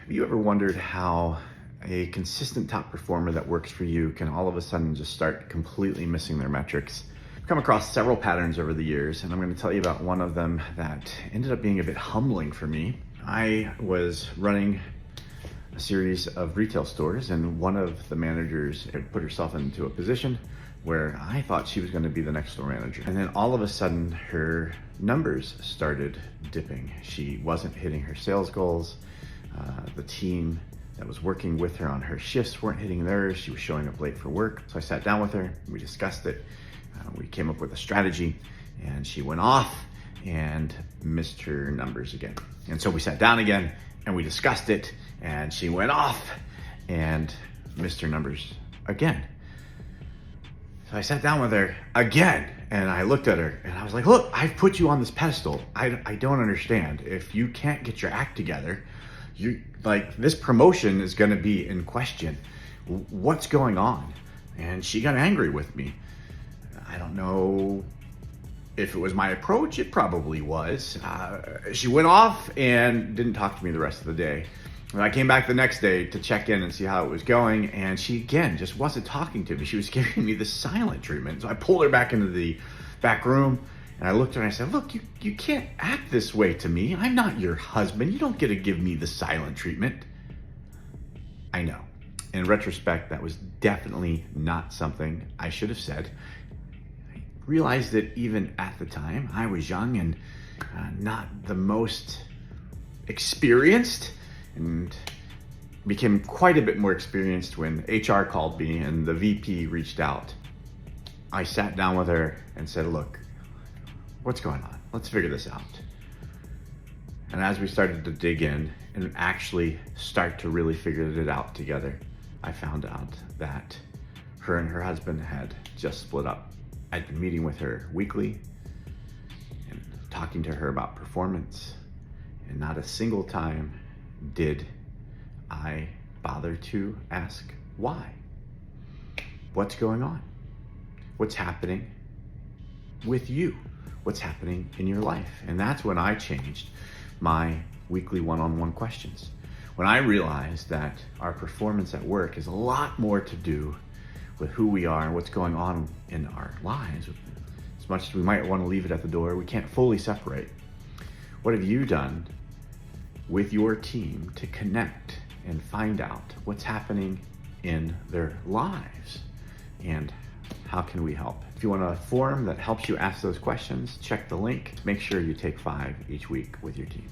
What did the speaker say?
Have you ever wondered how a consistent top performer that works for you can all of a sudden just start completely missing their metrics? I've come across several patterns over the years, and I'm going to tell you about one of them that ended up being a bit humbling for me. I was running a series of retail stores, and one of the managers had put herself into a position where I thought she was going to be the next store manager. And then all of a sudden, her numbers started dipping. She wasn't hitting her sales goals. The team that was working with her on her shifts weren't hitting theirs. She was showing up late for work. So I sat down with her, we discussed it. We came up with a strategy, and she went off and missed her numbers again. And so we sat down again and we discussed it, and she went off and missed her numbers again. So I sat down with her again and I looked at her and I was like, look, I've put you on this pedestal. I don't understand. If you can't get your act together, this promotion is going to be in question. What's going on? And she got angry with me. I don't know if it was my approach. It probably was. She went off and didn't talk to me the rest of the day. And I came back the next day to check in and see how it was going, and she again just wasn't talking to me. She was giving me the silent treatment. So I pulled her back into the back room, and I looked at her and I said, look, you can't act this way to me. I'm not your husband. You don't get to give me the silent treatment. I know. In retrospect, that was definitely not something I should have said. I realized that even at the time, I was young and not the most experienced, and became quite a bit more experienced when HR called me and the VP reached out. I sat down with her and said, look, what's going on? Let's figure this out. And as we started to dig in and actually start to really figure it out together, I found out that her and her husband had just split up. I'd been meeting with her weekly and talking to her about performance, and not a single time did I bother to ask why. What's going on? What's happening with you? What's happening in your life? And that's when I changed my weekly one-on-one questions. When I realized that our performance at work is a lot more to do with who we are and what's going on in our lives. As much as we might want to leave it at the door, we can't fully separate. What have you done with your team to connect and find out what's happening in their lives, and how can we help? If you want a forum that helps you ask those questions, check the link. Make sure you take 5 each week with your team.